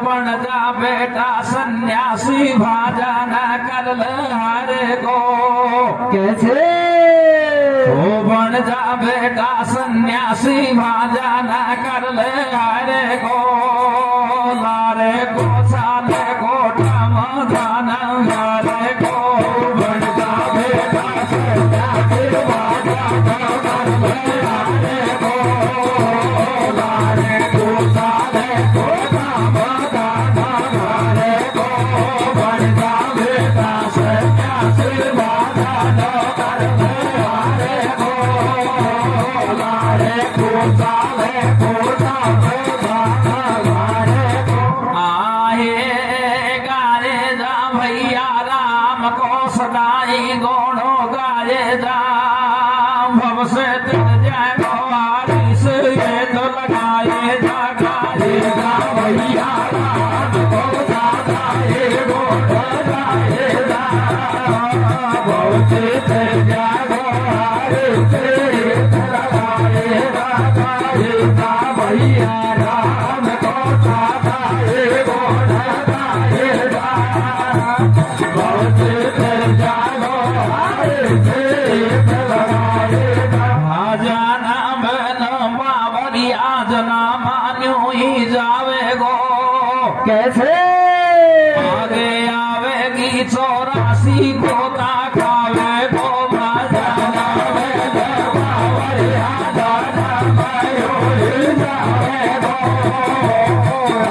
बन जा बेटा सन्यासी भाजा न कर ले हरे को कैसे ओ बन जा बेटा सन्यासी भाजा न कर ले हरे को लारे को साले को टमदान हरे को बन जा बेटा सन्यासी भाजा न कर ले हरे को लारे को साले को टमदान हरे को बन जा बेटा सन्यासी भाजा न कर ले हरे को लारे को साले को टमदान हरे को आए गारे जा भैया राम को सदाई गोणो गारे जा भव से तर जाए गोहारी से ये तो लगाए जा गारे जा भैया राम को सदाई गोणो गारे जा भव से तर जाए गोहारी से ये तो लगाए जा गारे जा भैया राम को सदाई गोणो गारे जा भव से तर जाए गोहारी से ये तो लगाए जा जाना बन बाबरिया जना मान्यो ही जावे गो कैसे आगे आवेगी 84 गोता खावे गो जाना बन बाबरिया जना मान्यो ही जावे गो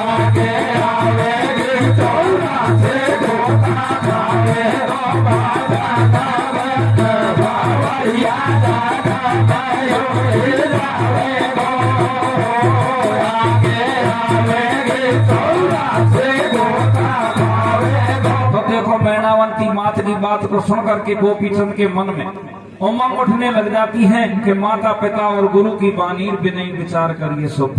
आगे आवेगी 84 गोता खावे गो जाना बन बाबरिया जना मान्यो ही जावे गो आगे आवेगी 84 गोता खावे गो। तो देखो मैनावंती मात की बात को सुन करके गोपीचंद के मन में उमंग उठने लग जाती है कि माता पिता और गुरु की बानी बिना विचार करिए शुभ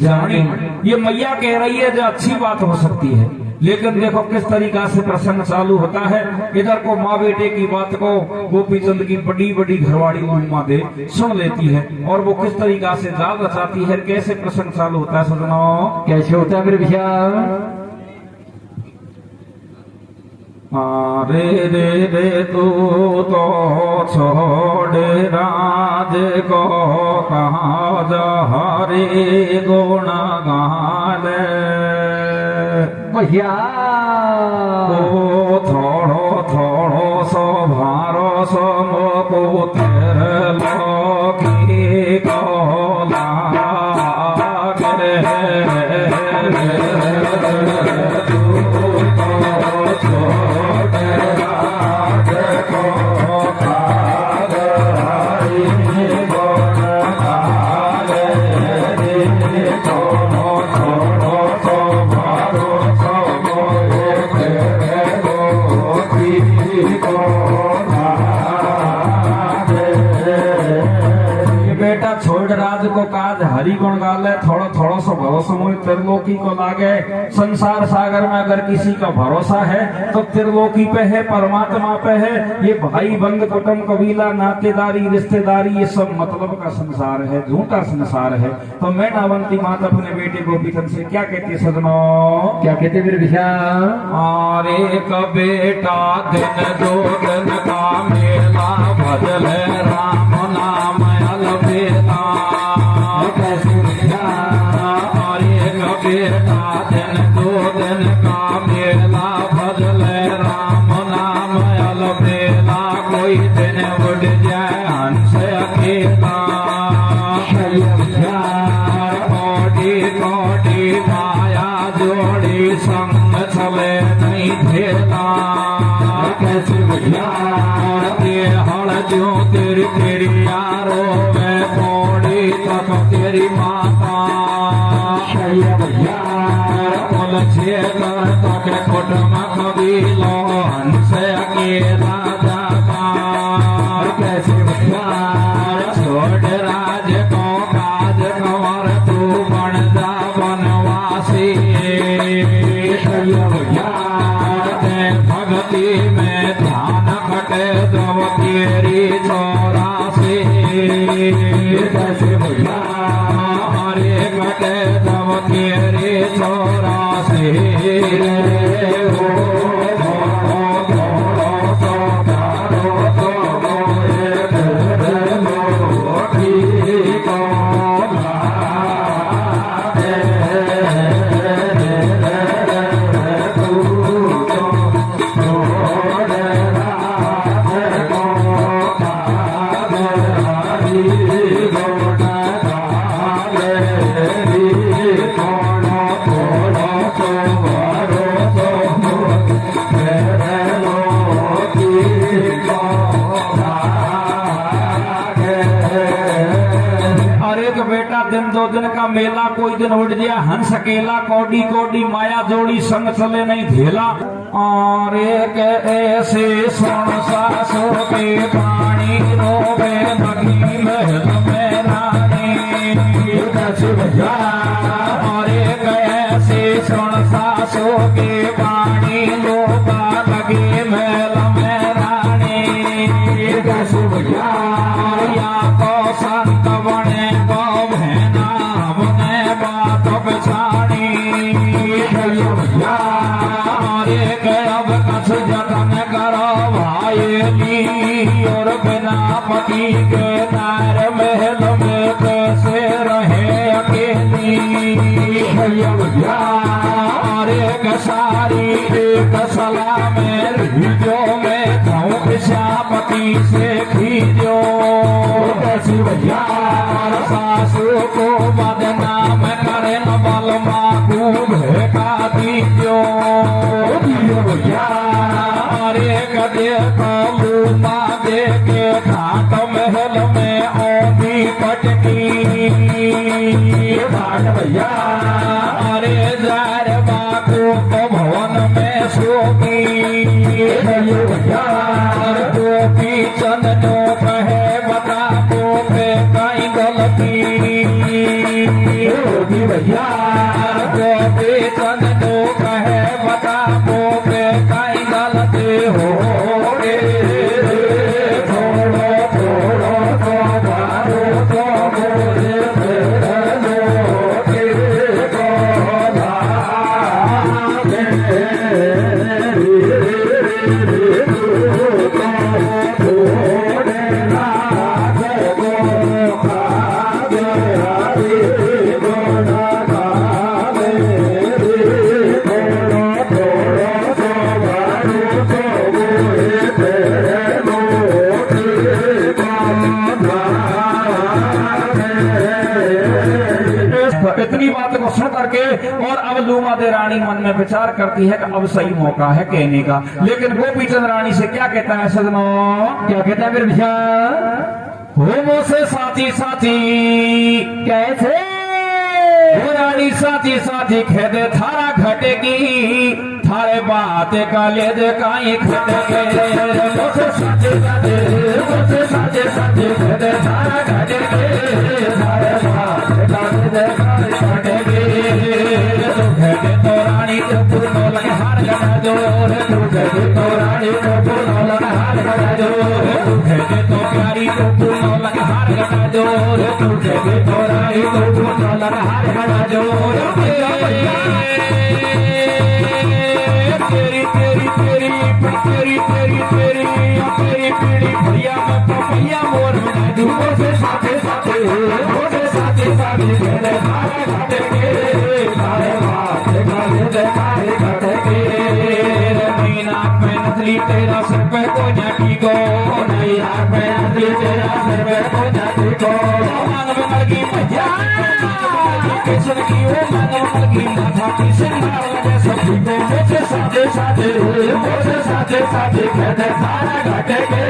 जाने। ये मैया कह रही है जो अच्छी बात हो सकती है, लेकिन देखो किस तरीका से प्रसंग चालू होता है। इधर को माँ बेटे की बात को गोपीचंद की बड़ी बड़ी घरवाड़ी उम्मा दे सुन लेती है और वो किस तरीका से जाल रचाती है, कैसे प्रसंग चालू होता है सजनों। कैसे होता है मेरे भैया। रे रे रे तू तो छोड़ राज को कहा जा हरे गुण गाले भैया ओ थोड़ो थोड़ो सो भारो सो मोको तेरे लोकी को लागे बेटा छोड़ राज को काज हरि गुण गाले थोड़ा थोड़ा सा भरोसा मोह त्रिलोकी को लागे। संसार सागर में अगर किसी का भरोसा है तो त्रिलोकी पे है, परमात्मा पे है। ये भाई बंद कुटुंब कबीला नातेदारी रिश्तेदारी ये सब मतलब का संसार है, झूठा संसार है। तो मैनावंती माता अपने बेटे गोपीचंद से क्या कहती है सजनों, क्या कहते मेरे भैया। और एक बेटा दिन दो दिन का मेला भजल राम नाम अलबेला कैसे भैया। और एक बेटा दिन दो दिन का मेला भजल राम नाम अलबेला कोई दिन उड़ जाए हंस अकेला कोटी कोटी माया जोड़ी संग चले नहीं भेला कैसे भैया। हल जो तेरी तेरी यारो में थोड़ी तक तेरी माता भैया उलझे कर तक कुटुंब कबीलो हंस अकेला जाता कैसे भैया। छोड़ राज को काज कंवर तू बन जा बनवासी भैया भक्ति में ध्यान खटे जब तेरी 84 कैसे भैया। हरे खटे जब के रे 84 हो दिन दो दिन का मेला कोई दिन उठ गया हंस अकेला कौडी कौडी माया जोड़ी संग चले नहीं धेला और एक ऐसे सुन सासों के पानी रोबे मगी महल में रानी भैया और एक ऐसे सुन सासों के पानी रोबा लगे महल में रानी भैया या को संत बने को और बिना पति के नार महल में कैसे रहे अकेली और एक सारी एक सलाह में जो मैं कहूँ श्यापति से खींचो कैसी भैया सासू को बदनाम करे न बलमा को भेका दीजो भैया अरे गदे लूमा दे के घाट महल में ओंधी पटकी घाट भैया अरे जार बाबू तो भवन में सोगी भैया गोपी चंद नो कहे बता को पे कई गलती भैया गोपी चंद नो कहे बता को पे कई गलती हो इतनी बात को सुन करके और अब लूमा दे रानी मन में विचार करती है कि अब सही मौका है कहने का। लेकिन गोपीचंद रानी से क्या कहता है सजनों, क्या कहता है फिर भैया हो से साथी साथी कैसे हो रानी साथी साथी खेदे थारा घटेगी थारे बात का ले दे काई खेदेगे मोसे साथे साथे मोसे साथे साथे खेदे थारा घटेगी थारे बात का ले दे काई खेदेगे तू खेदे तो रानी तो पुरनो लगे हार गना जो तू खेदे तो रानी तो पुरनो लगे हार गना जो तू खेदे तो प्यारी तो पुरनो लगे हार गना जो तू खेदे तो रानी तो पुरनो लगे हार गना जो तेरी तेरी तेरी तेरी तेरी तेरी तेरी पीड़ी भैया मैं भैया मोर बना दूँ से साथे साथे मेरे सारे घाटे के सारे बात गाले दे सारे घाटे के मीना पे नथली तेरा सिर पे को जाटी को नहीं आँख पे नथली तेरा सिर पे को जाटी को मांग में लगी भैया किशन की वो मांग में लगी माथा की सिंगार लगे सभी को मुझे साथे साथे कहते सारे घाटे के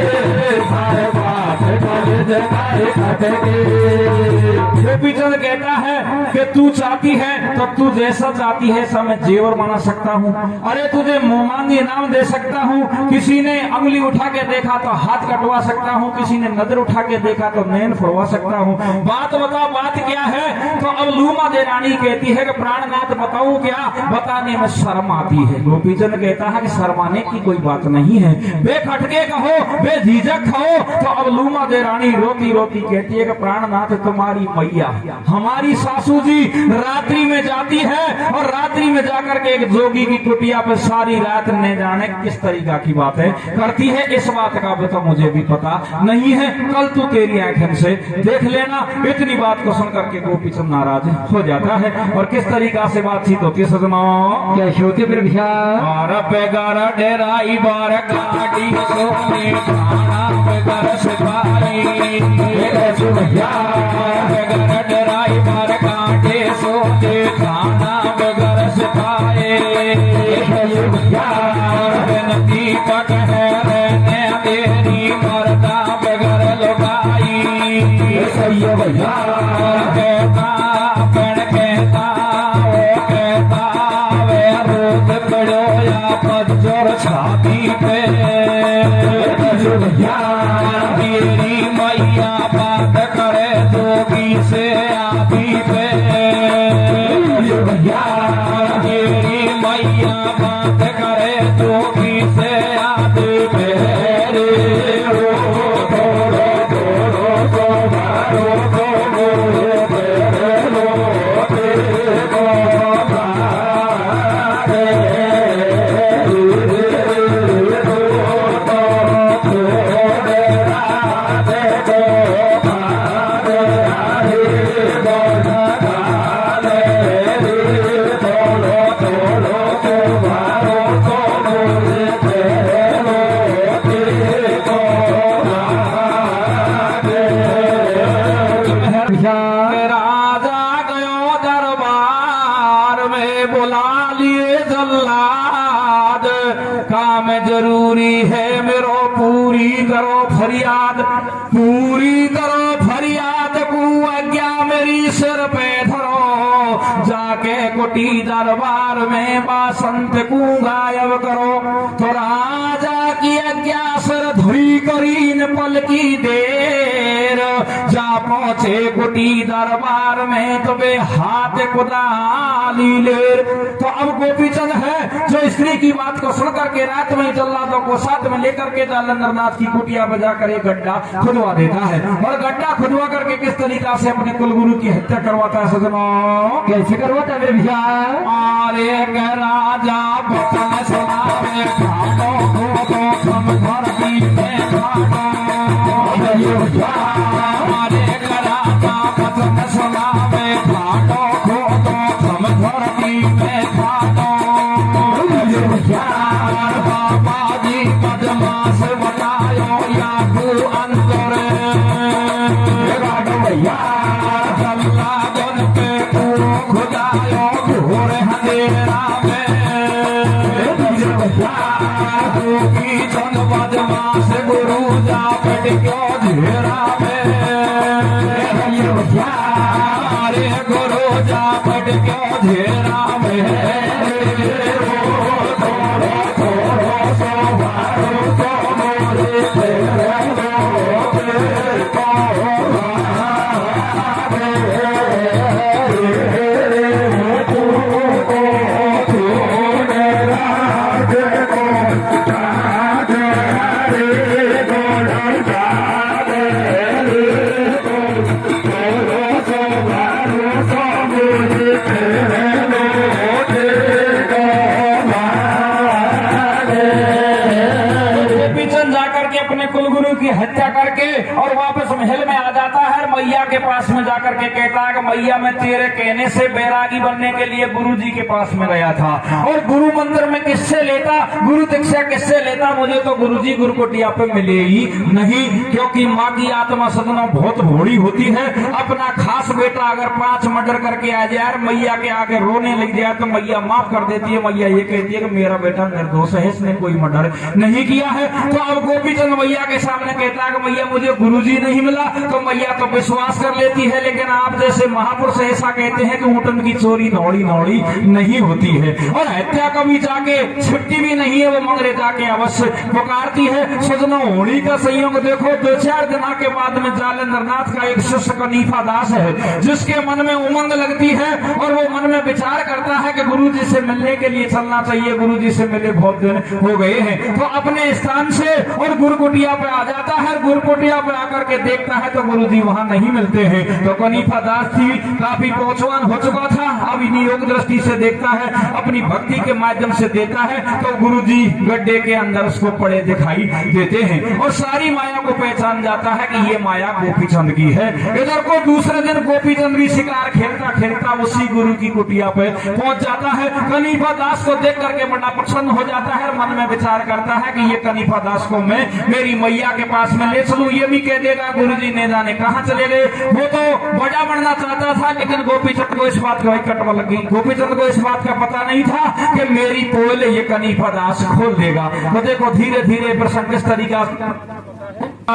सारे बात गाले दे सारे घाटे के। गोपीचंद कहता है कि तू चाहती है तो तू जैसा चाहती है ऐसा मैं जेवर बना सकता हूँ, अरे तुझे मोहमांगी इनाम दे सकता हूँ, किसी ने अंगुली उठा के देखा तो हाथ कटवा सकता हूँ, किसी ने नजर उठा के देखा तो नैन फुड़वा सकता हूँ, बात बताओ बात क्या है। तो अब लूमा दे रानी कहती है कि प्राणनाथ बताऊं क्या, बताने में शर्म आती है। गोपीचंद कहता है कि शर्माने की कोई बात नहीं है, बेखटके कहो बेझिझक कहो। तो अब लूमा दे रानी रोती रोती कहती है कि प्राणनाथ तुम्हारी मैया हमारी सासू जी रात्रि में जाती है और रात्रि में जाकर के एक जोगी की कुटिया पे सारी रात न जाने किस तरीका की बात है करती है। इस बात का भी तो मुझे भी पता नहीं है, कल तू तेरी आंखों से देख लेना। इतनी बात को सुन करके गोपीचंद नाराज हो जाता है और किस तरीका से बातचीत होती है सजना कैसे होती फिर भैया बार पे गार डेराई बार काटी सोने खाना पे गार सिपाही कैसे भैया गार डेराई बार काटे सोते खाना पे गार सिपाही कैसे भैया नदी पट है रहने तेरी मरदा बगर लुगाई सही है भैया कहता बन कहता वो कहता वे रोद पड़ो या पज्जर छाती पे कैसे भैया तेरी मैया बात करे जोगी से आदि पे कैसे भैया तेरी मैया बात करे जोगी से आदि पे राजा गयो दरबार में बुला लिए जल्लाद काम जरूरी है मेरो पूरी करो फरियाद पूरी करो फरियाद कुआज्ञा मेरी सिर पे धरो जाके कुटी दरबार में बासंत को गायब करो तो राजा की आज्ञा सिर धुई करी न पल की देर जा पहुंचे कुटी दरबार में तो बे हाथ कुदाली ले। तो अब गोपीचंद है जो स्त्री की बात को सुन करके रात में जल्लादों को साथ में लेकर के जालंधरनाथ की कुटिया बजा कर एक गड्ढा खुदवा देता है और गड्ढा खुदवा करके किस तरीका से अपने कुलगुरु की हत्या करवाता है सजनों कैसे करवाता है भैया अरे राजा बचन सुनावे खाटो खोदो हम धरती में खाटो अरे राजा बचन सुनावे खाटो खोदो हम धरती में खाटो बाबा जी बदमाश बतायो या तू अंतर भैया जल्लादन पे खुदायो घोर अंधेरा में की चंद बदमाश गुरु जा पट क्यों घेरा में अरे गुरु जा पट क्यों घेरा में अपने कुलगुरु की हत्या करके और वापस महल में आ जाता है। मैया के पास में जाकर के कहता है कि मैया मैं तेरे कहने से बैरागी बनने के लिए गुरु जी के पास में गया था और गुरु मंदिर में किससे लेता, गुरु दीक्षा किससे लेता, मुझे तो गुरु जी गुरु कोटिया पे मिले ही नहीं, क्योंकि माँ की आत्मा सदना बहुत भोली होती है। अपना खास बेटा अगर 5 मर्डर करके आ जाए मैया के आगे रोने लग जाए तो मैया माफ कर देती है। मैया ये कहती है कि मेरा बेटा निर्दोष है, इसने कोई मर्डर नहीं किया है। तो अब गोपीचंद मैया के सामने कहता है कि मैया मुझे गुरुजी नहीं मिला, तो मैया तो विश्वास कर लेती है, लेकिन आप जैसे महापुरुष ऐसा कहते हैं कि ऊँटन की चोरी नौड़ी नौड़ी नहीं होती है और हत्या कभी जाके छुट्टी भी नहीं है, वो मंगरे जाके अवश्य पुकारती है। सजनों होली का संयोग देखो, 2-4 दिन के बाद में जालंधरनाथ का एक शिष्य कनीफा दास है जिसके मन में उमंग लगती है और वो मन में विचार करता है कि गुरुजी से मिलने के लिए चलना चाहिए, गुरुजी से मिले बहुत दिन हो गए हैं। तो अपने स्थान से और गुरु कुटिया पे आ जाता है। गुरु कुटिया पर आकर के देखता है तो गुरु जी वहाँ नहीं मिलते हैं। तो कनीफा दास जी काफी पहुंचवान हो चुका था। अब इन्हीं योग दृष्टि से देखता है, अपनी भक्ति के माध्यम से देता है तो गुरु जी गड्ढे के अंदर उसको पड़े दिखाई देते हैं और सारी माया को पहचान जाता है कि ये माया गोपीचंद की है। इधर को दूसरे दिन गोपीचंद भी शिकार खेलता खेलता उसी गुरु की कुटिया पे पहुंच जाता है। कनीफा दास को देख करके बड़ा प्रसन्न हो जाता है, मन में विचार करता है कि ये कनीफा दास को मैं मेरी मैया के पास में ले चलूं। ये भी कह देगा गुरु जी ने जाने कहाँ चले गए। वो तो बड़ा बनना चाहता था लेकिन गोपीचंद को इस बात की कटवा लगी। गोपीचंद को इस बात का पता नहीं था कि मेरी पोल ये कनीफा दास खोल देगा। तो देखो धीरे धीरे प्रसंग किस तरीका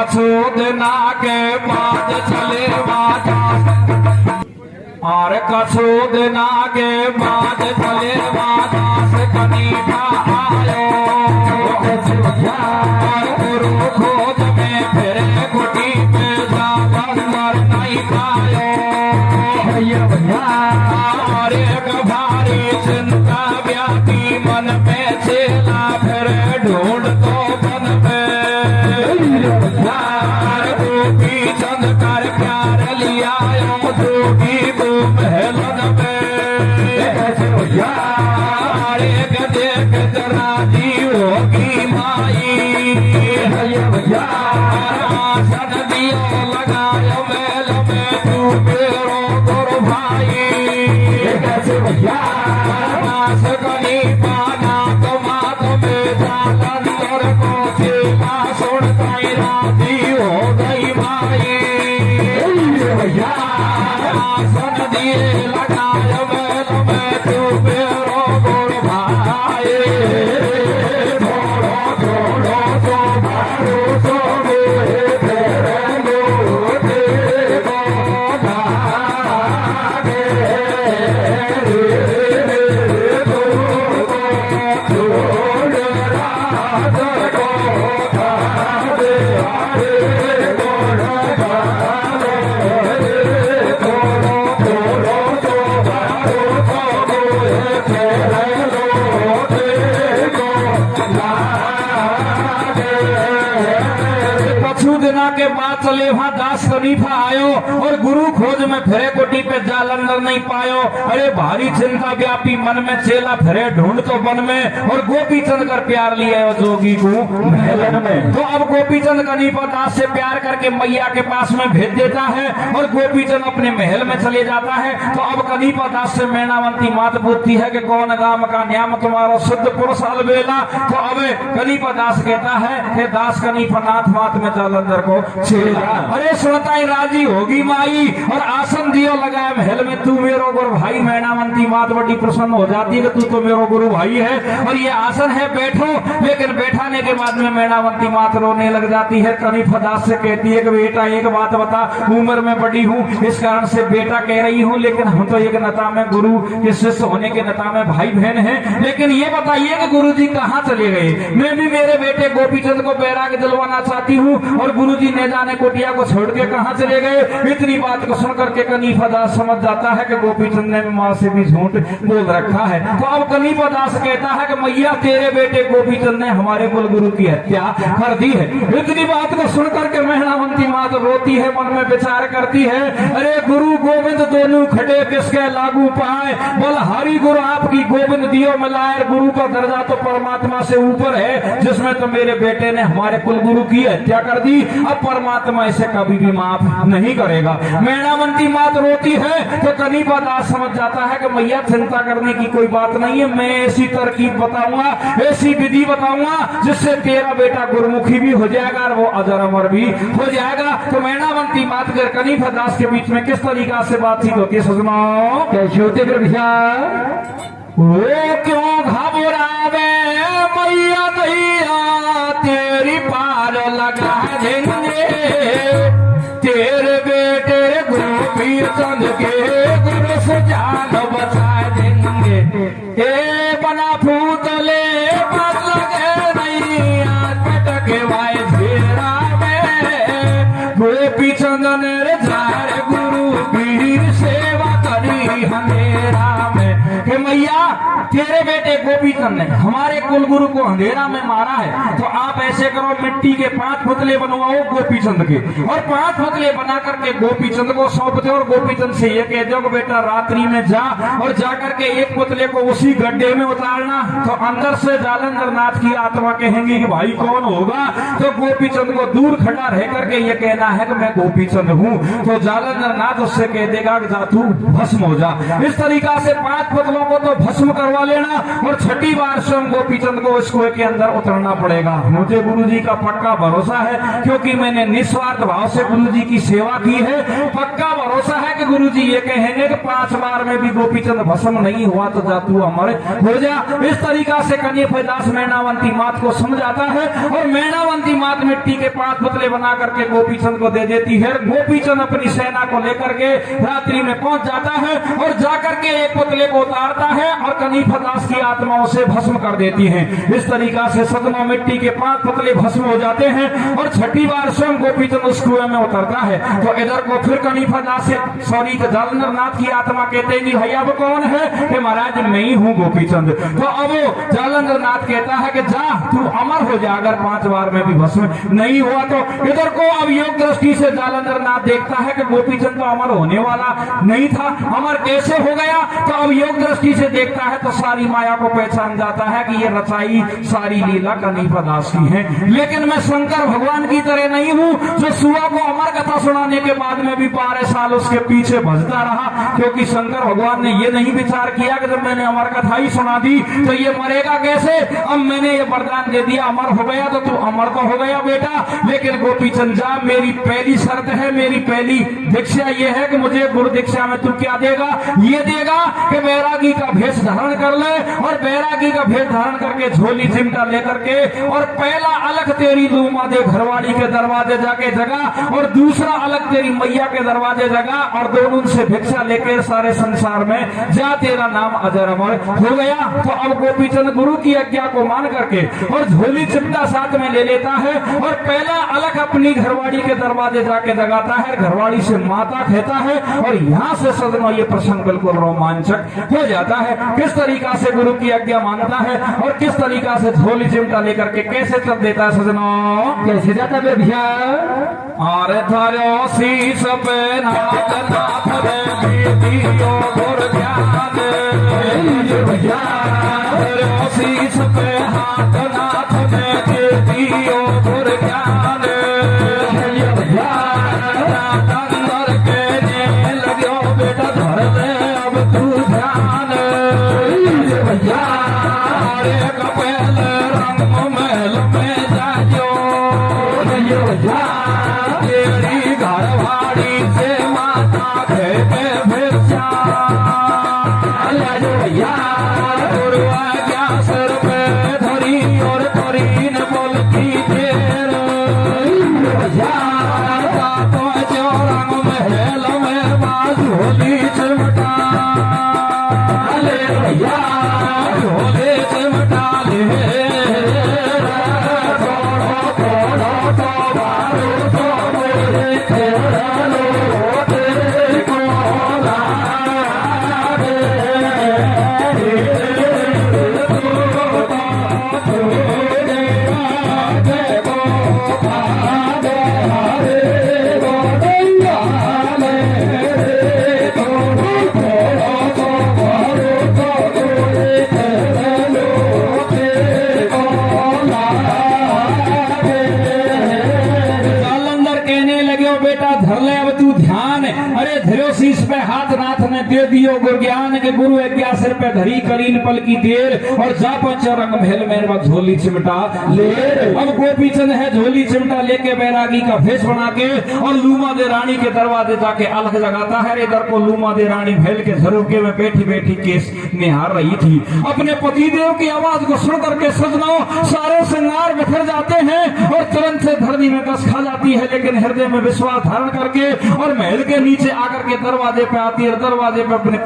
छोदना के बाद चले और कसोदना के बाद चले वादास कनीफा आयो गुरु खोज में फिर कुटी पे जाकर नहीं पायो भैया और एक भारी चिंता व्यापी मन में चेला फिर ढूंढ तो बन गोपीचंद कर प्यार लिया जोगी को महलन में देख राजी होगी माई सन दियो लगायो मेल में तू मेरो गुरु भाई कनी पाना तो मात में जालंधर को चेला सुनता राजी हो गई माई सन दिए लगायो मेल में तू मेरो गुरु भाई के बाद चले वहाँ दास कनीफा आयो और गुरु खोज में फिरे कुटी पे जालंधर नहीं पायो। अरे भारी चिंता व्यापी मन में चेला फिरे ढूंढ तो बन में और गोपीचंद कर प्यार लिया जोगी को महलन में। तो अब गोपीचंद कनीफा दास से प्यार करके मैया के पास में भेज देता है और गोपीचंद अपने महल में चले जाता है। तो अब कनीफा दास से मैनावंती मात पूछती है कि कौन गाम का न्याम तुम्हारा शुद्ध पुरुष अलबेला। तो अब कनीफा दास कहता है कि दास कनीफा नाथ मात में जालंधर को छेड़ा। अरे सुनता ही राजी होगी माई और आसन दियो लगाए महल में तू मेरो गुरु भाई। मैनावंती मात बड़ी प्रसन्न हो जाती है कि तू तो मेरो गुरु भाई है और ये आसन है बैठो। लेकिन बैठाने के बाद में मैनावंती मात रोने लग जाती है। कनीफा दास से कहती है कि बेटा एक बात बता, उम्र में बड़ी हूँ इस कारण से बेटा कह रही हूँ, लेकिन हम तो एक नता में गुरु के शिष्य होने के नता में भाई बहन है। लेकिन ये बताइए कि गुरु जी कहाँ चले गए। मैं भी मेरे बेटे गोपीचंद को बैराग दिलवाना चाहती हूँ और गुरु जी ने जाने कुटिया को छोड़ के कहाँ चले गए। इतनी बात को सुन करके कनीफा दास समझ जाता है कि गोपीचंद ने माँ से भी झूठ बोल रखा है। तो अब कनीफा दास कहता है कि मैया तेरे बेटे गोपीचंद ने हमारे कुल गुरु की हत्या कर दी है। इतनी बात को सुन करके मैनावंती माँ तो रोती है, मन में विचार करती है। अरे गुरु गोविंद दोनों खड़े किसके लागू पाए, बोल हरि गुरु आपकी गोविंद दियो मिलाए। गुरु का दर्जा तो परमात्मा से ऊपर है, जिसमें तो मेरे बेटे ने हमारे कुल गुरु की हत्या कर दी। अब परमात्मा इसे कभी भी माफ नहीं करेगा। मैनावंती मात रोती है तो कनीफा दास समझ जाता है कि मैया चिंता करने की कोई बात नहीं है, मैं ऐसी तरकीब बताऊंगा, ऐसी विधि बताऊंगा जिससे तेरा बेटा गुरुमुखी भी हो जाएगा और वो अजर अमर भी हो जाएगा। तो मैनावंती मात कर कनीफा दास के बीच में किस तरीका से बातचीत होती है सुनाओ। कैसे होते भैया। वो क्यों घबरावे मैया नैया तेरी पार लगा देंगे, तेरे बेटे गोपीचंद के गुरु से जान बचा देंगे। ए बना फूतले बस लगे नैया पटके वाए घेरा में, गोपीचंद ने जार गुरु की सेवा करी हमेरा में। कि मैया तेरे बेटे गोपीचंद ने हमारे कुलगुरु को अंधेरा में मारा है, तो आप ऐसे करो मिट्टी के 5 पुतले बनवाओ गोपीचंद के, और 5 पुतले बना करके गोपीचंद को सौंप दो, और गोपीचंद से ये कह दो कि बेटा रात्रि में जा और जाकर के एक पुतले को उसी गड्ढे में उतारना। तो अंदर से जालंधर नाथ की आत्मा कहेंगी कि भाई कौन होगा, तो गोपीचंद को दूर खड़ा रह करके ये कहना है कि मैं गोपीचंद हूँ, तो जालंधर नाथ उससे कह देगा कि जा तू भस्म हो जा। इस तरीका से 5 पुतलों को तो भस्म करवा लेना, और छठी बार स्वयं गोपीचंद को इस कुएं के अंदर उतरना पड़ेगा। मुझे गुरु जी का पक्का भरोसा है, क्योंकि मैंने निस्वार्थ भाव से गुरु जी की सेवा की है। पक्का भरोसा है कि गुरु जी ये कहेंगे कि 5 बार में भी गोपीचंद भस्म नहीं हुआ तो जा तू हमारे हो जा। इस तरीका से कन्यादास मैनावंती मात को समझाता है, और मैनावंती मात मिट्टी के 5 पुतले बना करके गोपीचंद को दे देती है। गोपीचंद अपनी सेना को लेकर के रात्रि में पहुंच जाता है, और जाकर के एक पुतले को उतारता है, और कन्यादास की आत्मा उसे भस्म कर देती है। इस तरीका से सदनों मिट्टी के 5 पुतले भस्म हो जाते हैं, और छठी बार स्वयं गोपीचंद उस कुएं में उतरता है। तो इधर को फिर कन्यादास जालंधर नाथ की आत्मा कहते हैं भाई अब कौन है, कि महाराज मैं ही हूँ गोपीचंद। तो अब जालंधर नाथ कहता है कि जा तू अमर हो जा, अगर 5 बार में भी भस्म नहीं हुआ तो। इधर को अब योग दृष्टि से जालंधर नाथ देखता है कि गोपीचंद तो अमर होने वाला नहीं था, अमर कैसे हो गया। तो अब योग दृष्टि से देखता है तो सारी माया को पहचान जाता है कि ये रचाई सारी लीला कन्यादास की है। लेकिन मैं शंकर भगवान की तरह नहीं हूँ, जो सुआ को अमर कथा सुनाने के बाद में भी 12 साल उसके पीछे भजता रहा, क्योंकि शंकर भगवान ने ये नहीं विचार किया कि जब मैंने अमर कथा ही सुना दी तो ये मरेगा कैसे। अब मैंने ये वरदान दे दिया अमर हो गया, तो तू अमर तो हो गया बेटा। लेकिन गोपीचंद जा, मेरी पहली शर्त है, मेरी पहली दीक्षा ये है कि मुझे गुरु दीक्षा में तू क्या देगा, ये देगा कि बैरागी का भेष धारण कर ले, और बैरागी का भेष धारण करके झोली चिमटा लेकर के, और पहला अलग तेरी लूमा दे घरवाड़ी के दरवाजे जाके जगा, और दूसरा अलग तेरी मैया के दरवाजे जगा, और दोनों से भिक्षा लेकर सारे संसार में जा, तेरा नाम अजर अमर हो गया। तो अब गोपीचंद गुरु की आज्ञा को मान करके और झोली चिमटा साथ में ले लेता है, और पहला अलग अपनी घरवाड़ी के दरवाजे जाके जगाता है, घरवाड़ी से माता कहता है, और यहाँ से सदनों ये प्रसंग बिल्कुल रोमांचक हो जाता है। किस तरीका से गुरु की आज्ञा मानता है, और किस तरीका से झोली चिमटा लेकर के कैसे चल देता है सजनों, कैसे जाता है भैया। अरे थारो शीश पे नाथ नाथ रे दीदियो गुर ज्ञान भैया, थारो शीश पे हाथ नाथ ने दीदियो गुर ज्ञान भैया। अंदर के ने लग्यो बेटा धर ले अब तू ध्यान भैया। अरे कपेल रंग महल में जायो भैया, तेरी घरवाड़ी से माता खेते भिक्षा भैया। गुरुआ क्या सर पे धरी और धरी न बोल की देर भैया। तो चौरंग महल में बाजोली चिमटा ले भैया, झोले चिमटा ले। शीश पे हाथ नाथ ने दे दियो गुरु ज्ञान के, गुरु आज्ञा सिर पे धरी करीन पल की देर, और जा पंचर रंग महल में झोली चिमटा ले। अब गोपीचंद है झोली चिमटा लेके बैरागी का भेष बना के, और लूमा दे रानी के दरवाजे जाके अलग जगाता है। इधर को लूमा दे रानी महल के झरोके में बैठी बैठी केस निहार रही थी। अपने पतिदेव की आवाज को सुन करके सजनाओ सारे श्रृंगार बिखर जाते हैं, और तुरंत से धरनी में कस खा जाती है। लेकिन हृदय में विश्वास धारण करके और महल के नीचे आकर के दरवाजे पे आती है, दरवाजे दरवाजे पर अपने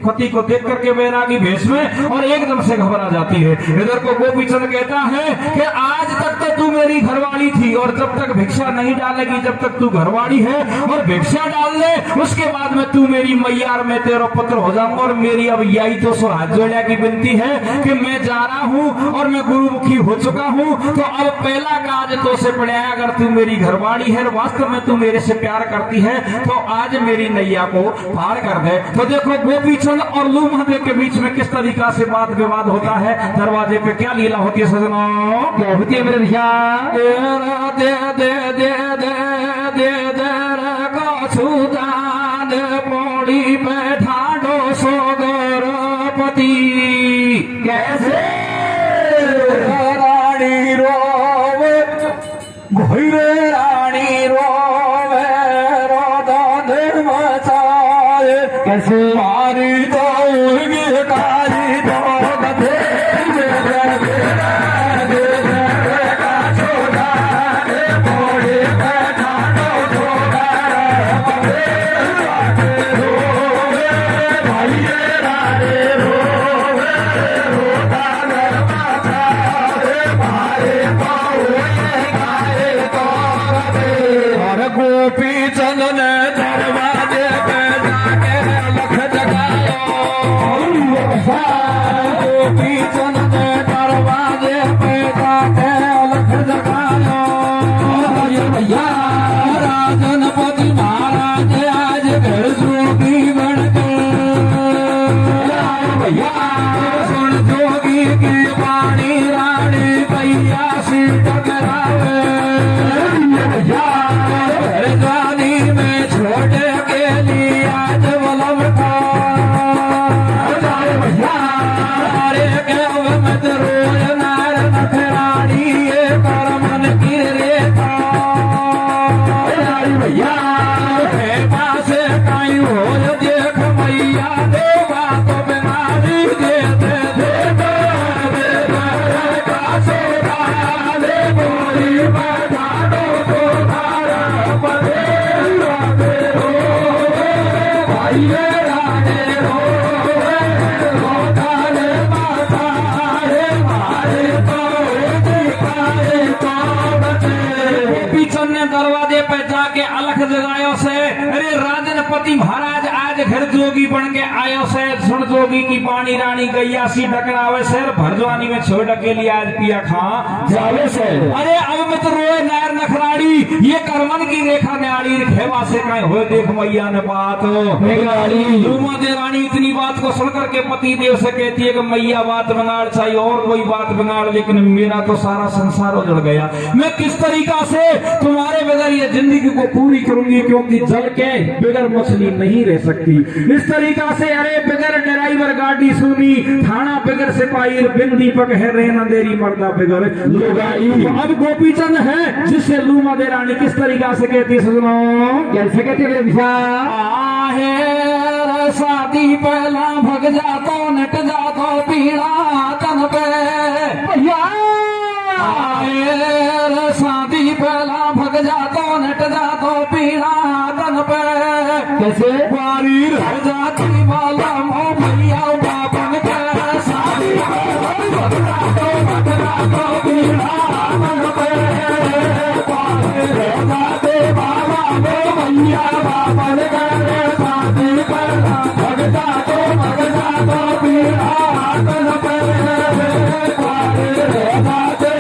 पति को देख करके वैरागी भेष में और एकदम से घबरा जाती है। इधर को गोपीचंद कहता है कि आज तक तो तू मेरी घरवाली थी और जब तक भिक्षा नहीं डालेगी, जब तक तू घरवाली है और भिक्षा डाल ले, उसके बाद में तू मेरी मैया और मैं तेरा पुत्र हो जाऊंगा। और मेरी अब यही तो सो हाथ जोड़ने की विनती है कि मैं जा रहा हूँ और मैं गुरुमुखी हो चुका हूँ, तो अब पहला काज तो से पड़ा है, अगर तू मेरी घरवाली है, वास्तव में तू मेरे से प्यार करती है, तो आज मेरी नैया को पार कर दे। तो देखो गोपीचंद और लू महादेव के बीच में किस तरीका से वाद विवाद होता है, दरवाजे पे क्या लीला होती है सजनों, क्या होती है मेरे भैया। दे दे दे दे दे दे का सुदान पौड़ी पे ठाडो सो गौरपति, कैसे रानी रोवे भैरे रानी रोवे रोदन मचाए, कैसे मारी तो कारी तो गधे गोपीचंद ने दरवाजे पे जाके अलख जगायो, गोपीचंद ने दरवाजे पे जाके अलख जगायो। भैया राजनपति महाराज आज घर जोगी बन के, भैया सुन जोगी की वाणी रानी भैया सी टकरावे, भैया रानी में छोटे के लिए आज बलम था भैया, अरे के मत रोज नार नखरानी ये कर मन की रेखा भैया, पास कहीं हो देख मैया देवा तो बीमारी दे दे दे दरवाजे पे जाके अलख जगायो से, अरे राजनपति महाराज आज घर जोगी बन के आयो से, सुन जोगी की पानी रानी गैया सी डकरावे से, भरजवानी में छोड़ के लिए आज पिया खा जावे से, अरे अब मैं तो रोए नार नखराड़ी ये करमन की रेखा न्याड़ी खेवा से कहीं हो देख मैया ने बात लूमा दे रानी इतनी बात को सुन करके पति देव से कहती है कि मैया बात बनाड़ चाहिए और कोई बात बनाड़, लेकिन मेरा तो सारा संसार उजड़ गया, मैं किस तरीका से तुम्हारे बगैर ये जिंदगी को पूरी करूंगी, क्योंकि जल के बगैर मछली नहीं रह सकती। इस तरीका से अरे बगैर ड्राइवर गाड़ी सुनी, थाना बगैर सिपाही, बिन दीपक है रेन अंधेरी मर्दा बगैर लुगाई। अब गोपीचंद है जिससे लूमा दे रानी किस तरीका से कहती है, सुनो कैसे कहती है भैया, शादी पहला भग जातो नट जातो पीड़ा तन पे भैया, शादी पहला भग जातो नट जातो पीड़ा तन पे, कैसे बारी रह जाती वाला मो भैया बापन के, शादी भग जातो नट जातो पीड़ा तन पे, बारी रह जाते वाला मो भैया बापन के, शादी पहला भग जातो पीड़ा तन पे, बारी रह जाते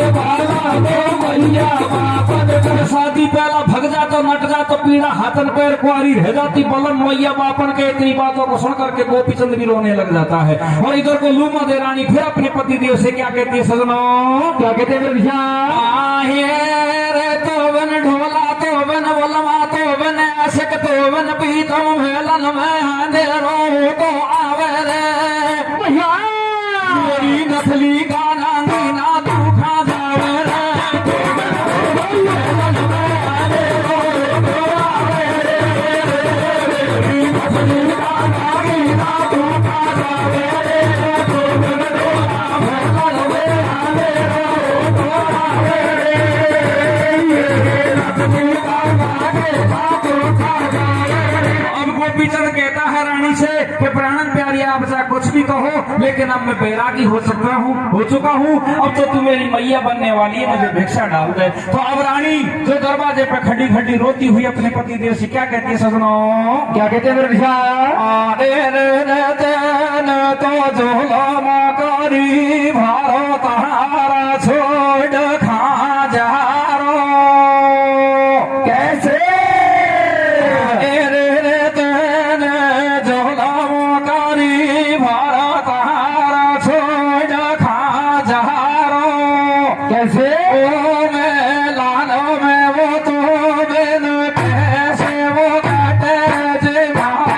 शादी पहला भग जाता नट जाता पीड़ा हाथन पैर कुआरी रह जाती बलन मैया बापन के। इतनी बातों को सुन करके गोपीचंद भी रोने लग जाता है। और इधर को लूमा दे रानी फिर अपने पति देव से क्या कहती है सजनों, क्या कहते हैं भैया, रे तो बन ढोला तो बन बलमा तो बन आशिक तो बन पीतो मेलन में अंधेरो तो आवे रे भैया, मेरी नथली गाना नीना दुखा जावे रे, अब गोपीचंद कहता है है रानी से कि प्राणन प्यारी आप चाहे कुछ भी कहो, लेकिन अब मैं बैरागी हो चुका हूँ, अब तो तू मेरी मैया बनने वाली है, मुझे भिक्षा डाल दे। तो अब रानी जो दरवाजे पे खड़ी खड़ी रोती हुई अपने पति देव से क्या कहती है सजनों? क्या कहते हैं मेरे भैया? तो जुलम करी भारो तारा छोड़ खा जा रो। कैसे? जुलम करी भारो तारा छोड़ खा जा रो। कैसे? ओ मैं लालो में वो तो बिन कैसे वो काटे जे मारो।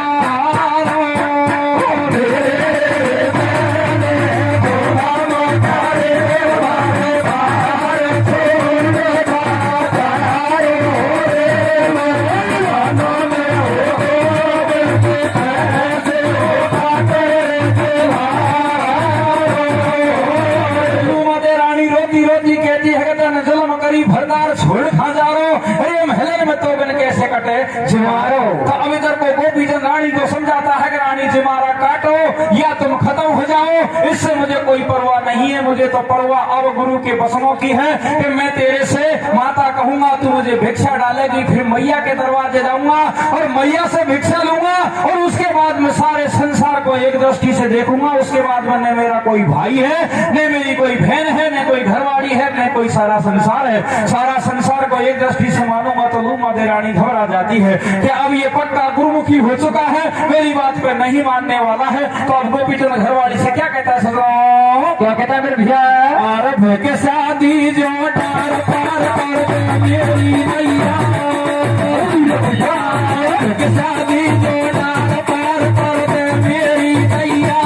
भरदार छोड़ खा जा रो, अरे महल में तो बिन कैसे कटे जिमारो। तो अब इधर को गोपीचंद रानी को समझाता है कि रानी जिमारा काटो या तुम खत्म हो जाओ, इससे मुझे कोई परवाह नहीं है। मुझे तो परवाह अब गुरु के बसनों की है कि मैं तेरे से माता कहूंगा, तू मुझे भिक्षा डालेगी, फिर मैया के दरवाजे जाऊंगा और मैया से भिक्षा लूंगा और उसके बाद मैं सारे संसार को एक दृष्टि से देखूंगा। उसके बाद में न मेरा कोई भाई है, न मेरी कोई बहन है, न कोई घरवाली है, न कोई सारा संसार है। सारा संसार को एक दृष्टि से मानूंगा तो लूंगा। दे रानी घबरा जाती है कि अब ये पक्का गुरुमुखी हो चुका है, मेरी बात पे नहीं मानने वाला है। तो अब गोपीचंद घरवाली से क्या कहता है सजनों? क्या कहता है मेरे भैया? अरे के शादी जो डार पार कर मेरी मैया, के शादी जो डार पार कर मेरी मैया,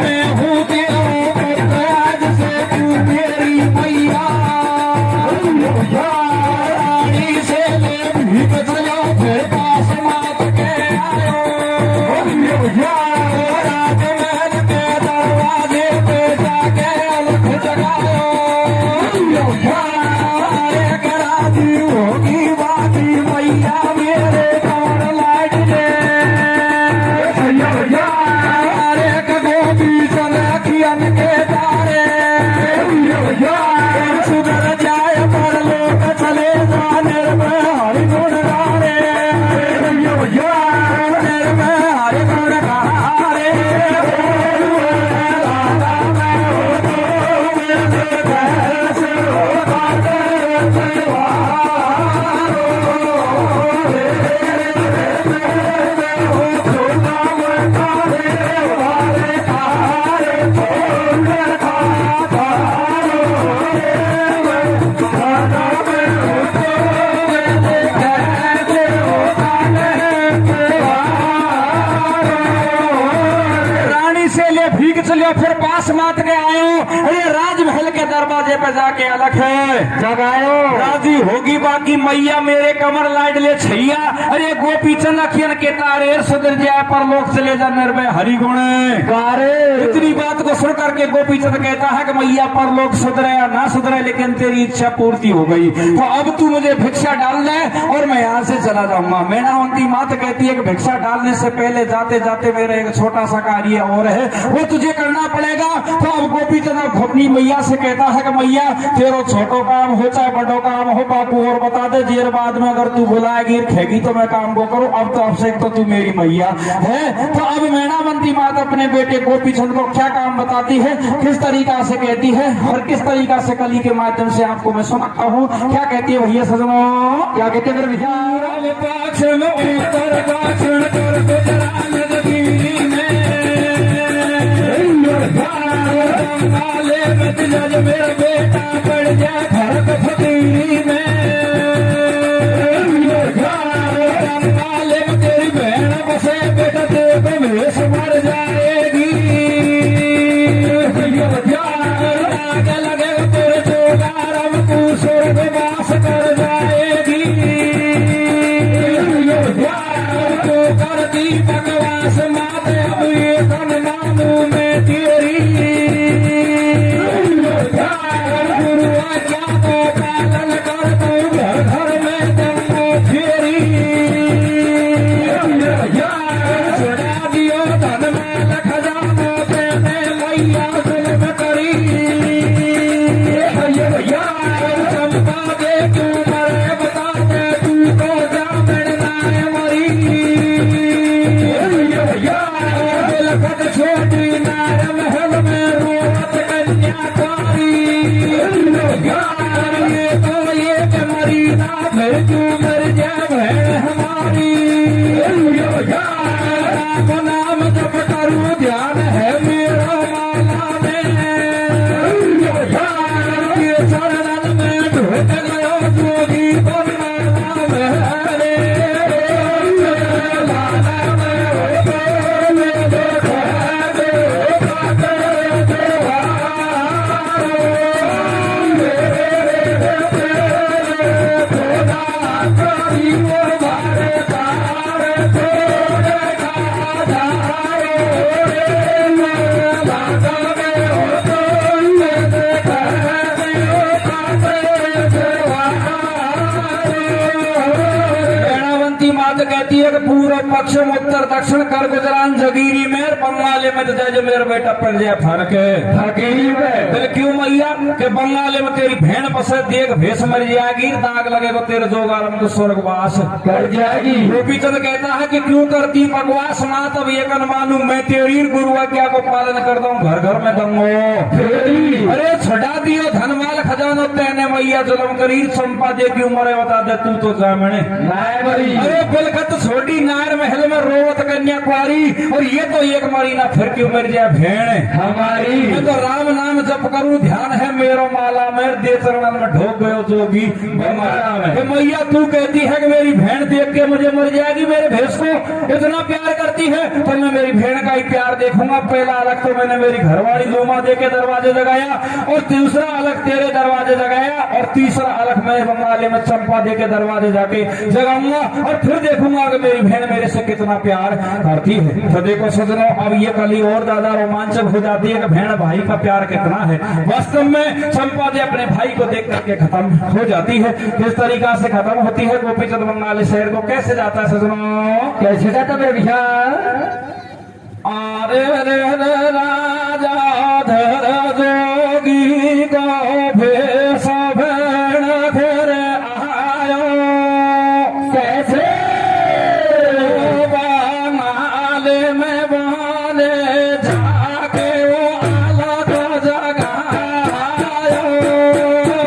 मैं हूँ तेरा आज से तू मेरी मैया। रानी से ले भीख चलो फिर पास मात के आयो, राजमहल के दरवाजे पे जाके अलख जगायो। राजी होगी बाती मैया मेरे कौन लाइट दे, अरे गोपी चलखियन के तारे सुधर जाए पर लोग चले जाने में हरि गुण गारे, में हरि गुण गारे। चलियो फिर पास मात के आयो, अरे राजमहल के दरवाजे पे जाके अलख है जगायो। राजी होगी बाकी मैया मेरे कमर लाइट ले छैया, अरे गोपीचंद अखियन के तारे सुधर जाए पर लोग चले जा निर्भय हरि गुण गारे। इतनी बात को सुन करके गोपीचंद कहता है कि मैया पर लोग सुधरे या ना सुधरे, लेकिन तेरी इच्छा पूर्ति हो गई, तो अब तू मुझे भिक्षा डाल दे और मैं यहाँ से चला जाऊंगा। मैनावंती माता कहती है कि भिक्षा डालने से पहले जाते जाते मेरा एक छोटा सा कार्य और है, वो तुझे करना पड़ेगा। तो अब गोपीचंद अपनी मैया से कहता है कि मैया तेरो छोटो काम हो चाहे बड़ो काम हो, बापू और बता दे जेर बाद में अगर तू बुलाएगी खेगी तो मैं काम को करूं। अब तो अब से तो तू मेरी मैया है। तो अब मैनावंती माता अपने बेटे गोपीचंद को क्या काम बताती है, किस तरीका से कहती है और किस तरीका से कली के माध्यम से आपको मैं सुनाता हूँ। क्या कहती है भैया सजनों? क्या कहते हैं मेरा बेटा पड़ जाए घर के फकीरी में, तेरी बहन बसे बेटा तेरे भेष मर जाएगी। आगे लगे तेरे जोगार तू स्वर्ग वास कर जाएगी। तो करती बकवास माते अब ये धन नामू में तेरी, गुरु आज्ञा को पालन कर तू घर घर में जन्मो फेरी। छोटी नार महल में रोवत कन्याकुमारी ये तो एक मरी ना फिर क्यों मर जाए बहन हमारी को नाम जप करूं ध्यान है मेरा माला में ये शरणन में ढोक गयो जोगी बनना मेरे कहती है कि पूर्व पश्चिम उत्तर दक्षिण कर गुजरान जगीरी में बंगाली में तो जय मेरा बेटा पड़ जाए फरके फिर क्यों मैया के बंगाली में तेरी भेड़ पसंद देख भेस मर जाएगी दाग लगेगा तेरे जोगारम को स्वर्गवास कर जाएगी। गोपीचंद कहता है कि क्यों करती बकवास ना तब ये कन मालूम मैं तेरी गुरु आज्ञा को पालन करता हूँ घर घर में दंगो अरे छटा दियो धनमाल खजानो तेने मैया जुलम करी चंपा दे की उम्र बता दे तू तो जा मैंने अरे बिलखत छोटी नार महल में रोवत कन्याकुमारी और ये तो एक मरी ना फिर क्यों मर जाए भेड़ हमारी मैं तो राम नाम जप करूं ध्यान है मेरो माला में दे चरणन में ढोक गयो जोगी मैया तू कहती है कि मेरी भेड़ देख के मुझे मर जाएगी मेरे भेष को इतना प्यार करती है तो मैं मेरी भेड़ का ही प्यार देखूंगा। पहला अलग तो मैंने मेरी घरवाली लोमा दे के दरवाजे जगाया और दूसरा अलग तेरे दरवाजे जगाया और तीसरा अलग मैं बंगाली में चंपा दे के दरवाजे जाके जगाऊंगा और फिर देखूंगा कि मेरी बहन मेरे से कितना प्यार करती है। तो देखो सजनों अब ये कली और ज्यादा रोमांचक हो जाती है कि बहन भाई का प्यार कितना है। वास्तव में चंपा दे अपने भाई को देख करके खत्म हो जाती है। किस तरीका से खत्म होती है गोपीचंद बंगाली शहर को कैसे जाता है सजनों कैसे जाता मेरे भैया अरे राजा धर जोगी को भेष भेड़ घेर आयो कैसे बंगाले में बाले जाके वो अलग जगायो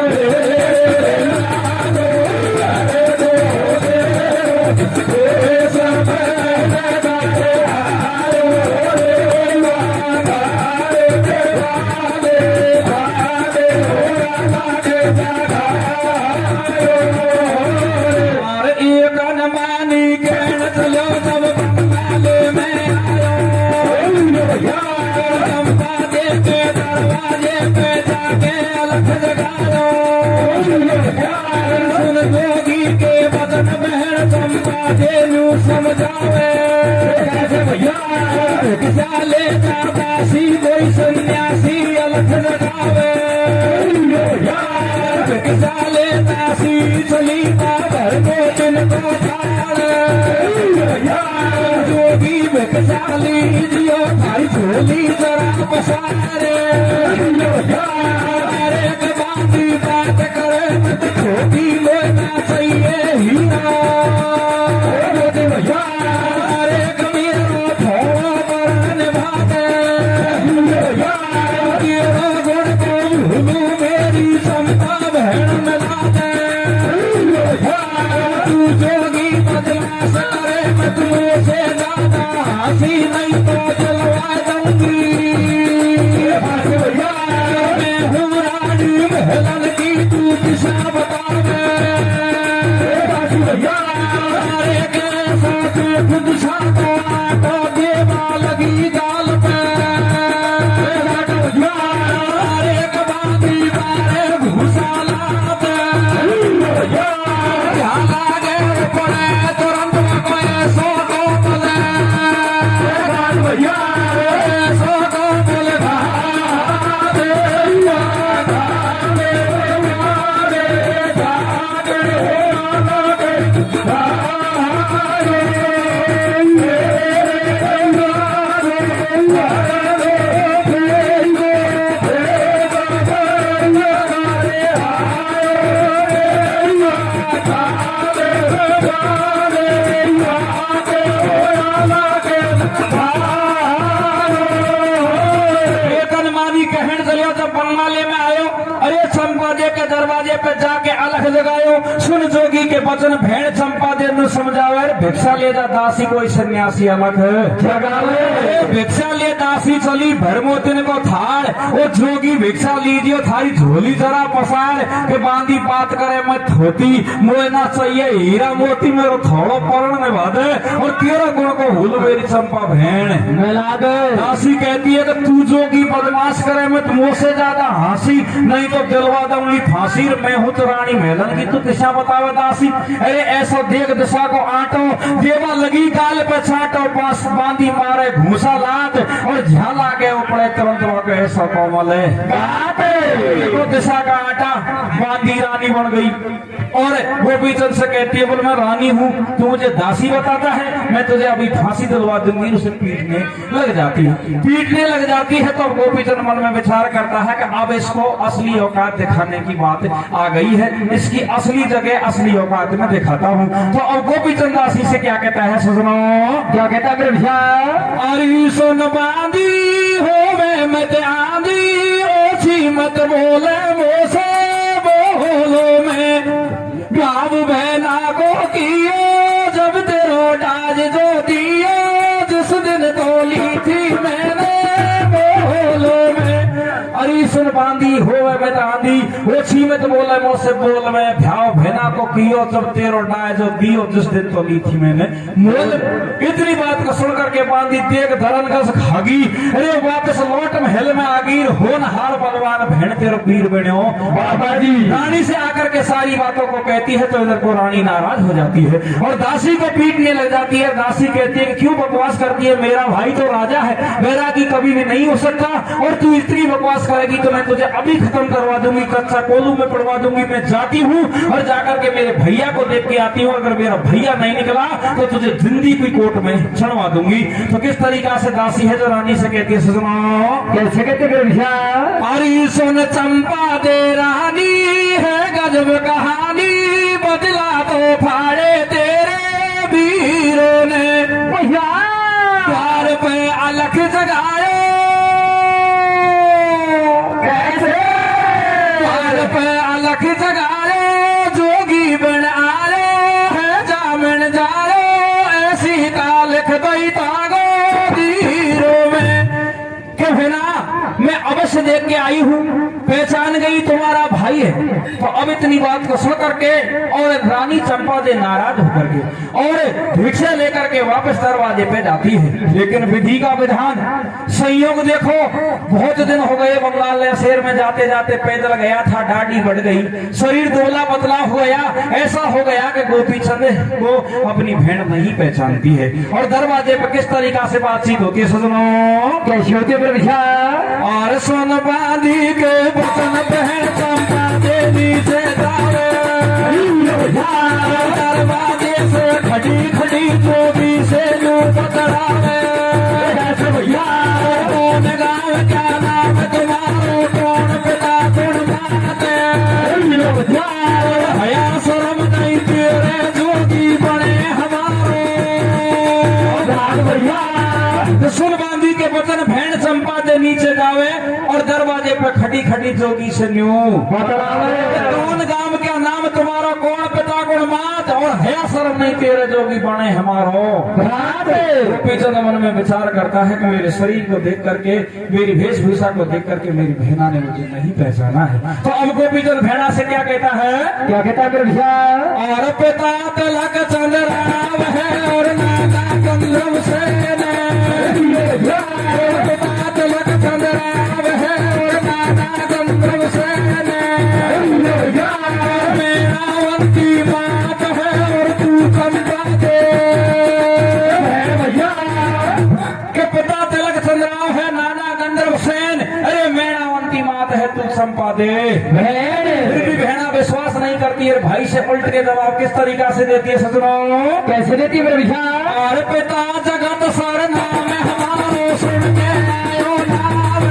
भेष समझावे ले दासी कोई सन्यासी अलग लगावे ले दासी चली घर को जिनको जोगी बेकसाली जियो भाई झोली जरा पसारे बाती बात करे छोटी लेना चाहिए हीरा नहीं तो चलवा दूंगी जब बंगाले में आयो, अरे चंपा दे के दरवाजे पे जाके अलग लगायो। सुन जोगी के वचन भेड़ चंपा दे न समझावे, भिक्षा ले जा दासी कोई सन्यासी अलग जगावे। भिक्षा ले दासी चली भरमोतिन को थाड़, वो जोगी भिक्षा लीजियो थारी झोली जरा पसार के बांधी बात करे मत होती मोए ना चाहिए हीरा मोती मेरो थोड़ो परण में बाधे और तेरा गुण को भूल मेरी चंपा भेड़ मिला दे। दासी कहती है कि तू जोगी बदमाश करे मत मुझसे ज्यादा हंसी नहीं तो दिलवा दूंगी फांसी। मैं हूँ तो रानी मेलन की तू दिशा बतावे दासी। अरे ऐसा देख दिशा को आटो देवा लगी गाल पे छाटो पास बांधी मारे घूसा लात और झाला के ऊपर तुरंत वाके ऐसा कोमल है तो दिशा का आटा बांधी रानी बन गई। और गोपीचंद से कहती है बोल मैं रानी हूँ तू मुझे दासी बताता है, मैं तुझे अभी फांसी दिलवा दूंगी। उसे पीटने लग जाती है तो गोपीचंद मन में विचार करता है कि अब इसको असली औकात दिखाने की बात आ गई है, इसकी असली जगह असली औकात में दिखाता हूँ। तो अब गोपीचंद दासी से क्या कहता है सुनो, क्या कहता है भैया, अरे सुन बांधी हो मत आंधी ओछी मत बोले मोसे बोलो में गाँव बहना को किए जब तेरो डाज जो दिए जिस दिन तोली थी मैंने बोलो में। अरे सुन बांधी हो मैं आंधी ओछी में तो बोले मुझसे बोल में भ्याव भेना को कियो जब तेरो डाय जो दियो जिस दिन तो ली थी मैंने मोल। इतनी बात को सुन करके बांधी देख धरन का खागी, अरे वापस लौट महल में आगी होनहार बलवान भेड़ तेरो पीर बनो बाबा जी। रानी से आकर के सारी बातों को कहती है तो इधर को रानी नाराज हो जाती है और दासी को पीटने लग जाती है। दासी कहती है क्यों बकवास करती है, मेरा भाई तो राजा है, मेरा की कभी भी नहीं हो सकता और तू इतनी बकवास करेगी तो मैं तुझे अभी खत्म करवा दूंगी, कच्चा कोलू में पड़वा दूंगी। मैं जाती हूँ और जाकर के मेरे भैया को देख के आती हूँ, अगर मेरा भैया नहीं निकला तो तुझे जिंदी की कोर्ट में चढ़वा दूंगी। तो किस तरीका से दासी है जो रानी से कहती है सुनो, कैसे कहते भैया, अरे सुन चंपा दे रानी है गजब कहानी बदला तो फाड़े तेरे वीरों ने भैया द्वार पे अलख जगाए पे अलख जगाए जोगी बन आए है जामन जाए ऐसी का लिख दई तागो धीरों में के बिना मैं अवश्य देख के आई हूँ, पहचान गई तुम्हारा भाई है। तो अब इतनी बात को सुन करके और रानी चंपा दे नाराज होकर के और भिक्षा लेकर के वापस दरवाजे पे जाती है। लेकिन विधि का विधान संयोग देखो, बहुत दिन हो गए बंगाल शहर में जाते जाते पैदल गया था, दाढ़ी बढ़ गई, शरीर दुबला पतला हो गया, ऐसा हो गया कि गोपीचंद को अपनी भेड़ नहीं पहचानती है। और दरवाजे पे किस तरीका से बातचीत होती है सुनो, कैसी होती है और सुन बांधी के बचन बहन चंपा दे नीचे जावे दरवाजे से खड़ी खड़ी चोरी से यूं पकड़ावे भैया कौन गाँव क्या नाम तुम्हारो कौन पिता गुण मानते भैया शर्म नहीं तेरे जोगी बने हमारे भैया। सुन बांधी के वचन भेड़ चंपा दे नीचे जावे और दरवाजे पे खड़ी खड़ी जोगी से न्यू कौन गांव क्या नाम तुम्हारा कौन पिता गुण मात और है शर्म नहीं तेरे जोगी बने हमारो। गोपीचंद मन में विचार करता है कि मेरे शरीर को देख करके मेरी वेशभूषा को देख करके मेरी भेना ने मुझे नहीं पहचाना है। तो अब गोपीचंद भेड़ा से क्या कहता है, क्या कहता है भैया, और पिता तिलक चंद्राव है और नाना गंधर्व से पिता तिलक चंद्राव है और नाना गंधर्व से मेरावंती बात है और तू चंपा दे भैया के पिता तिलक चंद्राव है नाना गंधर्व सेन, अरे मेरावंती मात है तू चंपा दे। फिर भी भेड़ा विश्वास नहीं करती है, भाई से उल्ट के जवाब किस तरीका से देती है सजनों, कैसे देती है भैया, और पिता जगत सर नाम हमारो सुन के आयो नाम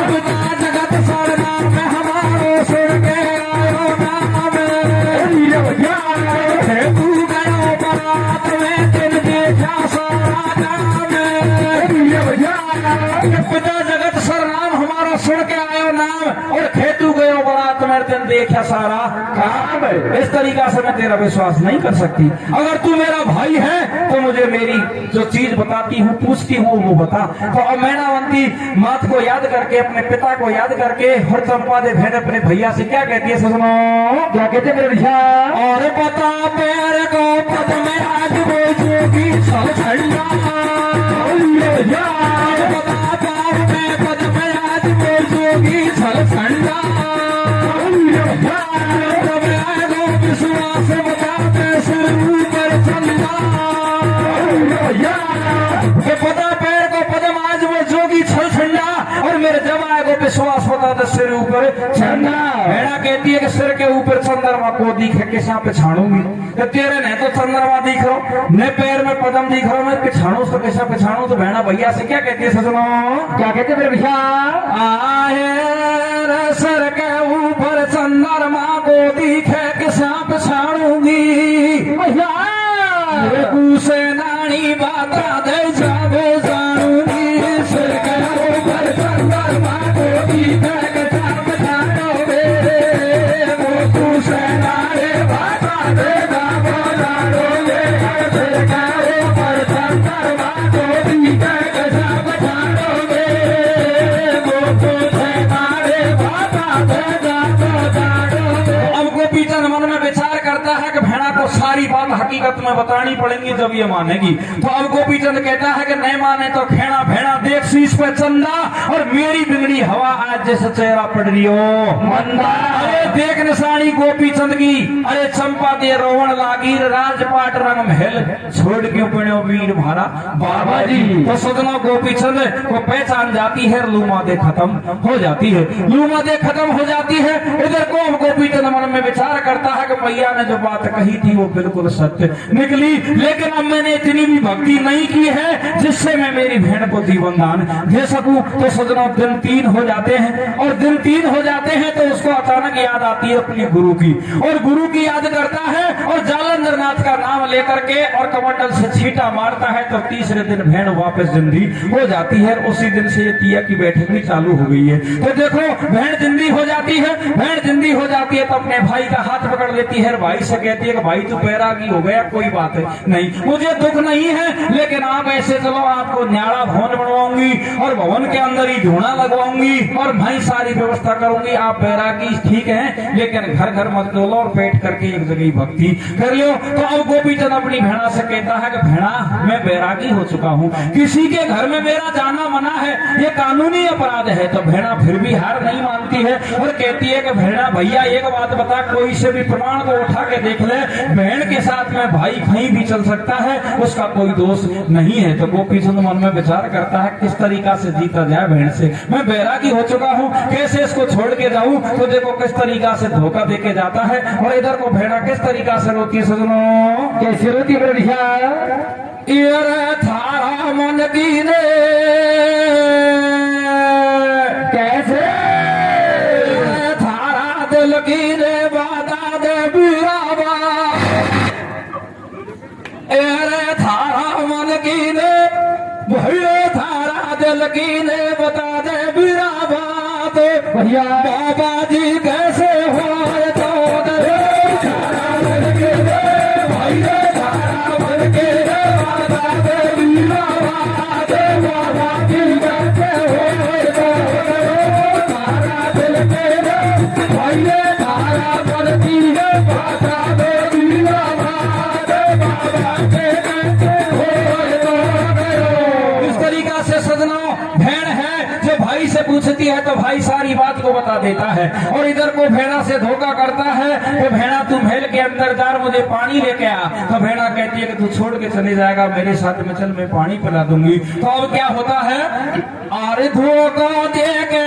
पिता जगत सर नाम हमारो सुन के आयो नाम तू गयो बरात में दिन देखा सारा नाम पिता जगत सर नाम देखा सारा काम है। इस तरीका से मैं तेरा विश्वास नहीं कर सकती। अगर तू मेरा भाई है तो मुझे मेरी जो चीज बताती हूँ पूछती हूँ वो बता। तो अब मैनावंती मात को याद करके अपने पिता को याद करके हर चंपा दे बहन अपने भैया से क्या कहती है सुनो, क्या कहते मेरे भैया, और बता पैर को पद में आज बोझोगी सब ठंडा, बता पैर में पद में आज बोझोगी सब ठंडा, विश्वास बताते सिर ऊपर चंदा, ये पता पैर को पदम आज वो जोगी छल ठंडा, और मेरे जब आएगो विश्वास बताते सिर ऊपर चंदा। भेड़ा कहती है कि सिर के ऊपर चंद्रमा को दिखे किस पे छाणूंगी, तो तेरे ने तो चंद्रमा दिख रहा ने पैर में पदम दिख रहा मैं पिछाणू तो कैसा पिछाणू। तो भेड़ा भैया से क्या कहती है सजनो, क्या कहते मेरे भैया, आए सर के ऊपर चंद्रमा को दिखे किसा पिछाणूंगी भैया, से नानी बाता दे जावे जानूंगी, सिर के ऊपर चंद्रमा को दिखे किसा पिछाणूंगी, वो से नानी बाता दे जावे जानूंगी, सिर के ऊपर चंद्रमा को दिखे किसा पिछाणूंगी, वो से नानी बाता दे जावे जानूंगी। अब गोपीचंद मन में विचार करता है कि भेड़ा को सारी बात हकीकत में बतानी पड़ेगी जब ये मानेगी। तो अब गोपीचंद कहता है कि नहीं माने तो खेड़ा भेड़ा देख शीश पे चंदा, और मेरी बिगड़ी हवा आज जैसे चेहरा पड़ रही हो मंदा। अरे देख निशानी गोपीचंद की, अरे चंपा दे रोवण लागी राजपाट रंग महल, छोड़ क्यों पड़ो वीर भारा बाबा जी। तो सजना गोपीचंद को पहचान जाती है, लूमा दे खत्म हो जाती है, लूमा दे खत्म हो जाती है। इधर को गोपीचंद मन में विचार करता है कि मैया ने जो बात कही थी वो बिल्कुल सत्य निकली, लेकिन अब मैंने इतनी भी भक्ति नहीं की है जिससे मैं मेरी बहन को जीवन दान दे सकूं। तो सजनों दिन 3 हो जाते हैं, और दिन 3 हो जाते हैं तो उसको अचानक याद आती है अपनी गुरु की, और गुरु की याद करता है और जालंधर नाथ का नाम लेकर के और कमंडल से छींटा मारता है। तो तीसरे दिन बहन वापस जिंदी हो जाती है। उसी दिन से ये तिया की बैठक भी चालू हो गई है। तो देखो बहन जिंदी हो जाती है, बहन जिंदी हो जाती है तो अपने भाई का हाथ पकड़ लेती है, भाई से कहती है कि भाई तू बैरागी हो गया, कोई बात है नहीं, मुझे दुख नहीं है, लेकिन आप ऐसे चलो आपको न्यारा भवन बनवाऊंगी और भवन के अंदर ही धूना लगवाऊंगी और मैं सारी व्यवस्था करूंगी। आप बैरागी ठीक है, लेकिन घर घर मत डोलो और बैठ करके एक जगह भक्ति कर लो। तो अब गोपीचंद अपनी भेड़ा से कहता है कि भेड़ा मैं बैरागी हो चुका हूँ, किसी के घर में मेरा जाना मना है, ये कानूनी अपराध है। तो भेड़ा फिर भी हार नहीं मानती है और कहती है कि भेड़ा भैया एक बात बता, कोई से भी प्रमाण को उठा के देख ले, बहन के साथ में भाई कहीं भी चल सकता है, उसका कोई दोष नहीं है। तो गोपीचंद मन में विचार करता है किस तरीका से जीता जाए बहन से, मैं बैरागी हो चुका हूँ, कैसे इसको छोड़ के जाऊं। तो देखो किस तरीका से धोखा देके जाता है, और इधर को भेड़ा किस तरीका से रोती है सजनों, कैसे रोती है भैया, थारा मन की ने कैसे थारा दिल की रे बादा दे बीराबा, एरे थारा मन की ने भैया थारा दिल की ने बता दे बीराबा। तो भैया बाबा जी कैसे हो तो थारा दिल की ने भैया थारा मन के बता दे बीराबा, दे बाबा जी कैसे हो तो थारा दिल के ने भैया थारा मन की ने बता दे बीराबा, दे बाबा के कैसे हो तो। इस तरीका से सजनों भेड़ है जो भाई से पूछती है तो भाई सारी बात को बता देता है, और इधर को भेड़ा से धोखा करता है। तो भेड़ा तू महल के अंदर जा, मुझे पानी लेके आ। तो भेड़ा कहती है कि तू छोड़ के चले जाएगा, मेरे साथ में चल, मैं पानी पिला दूंगी। तो अब क्या होता है, अरे धोखा दे के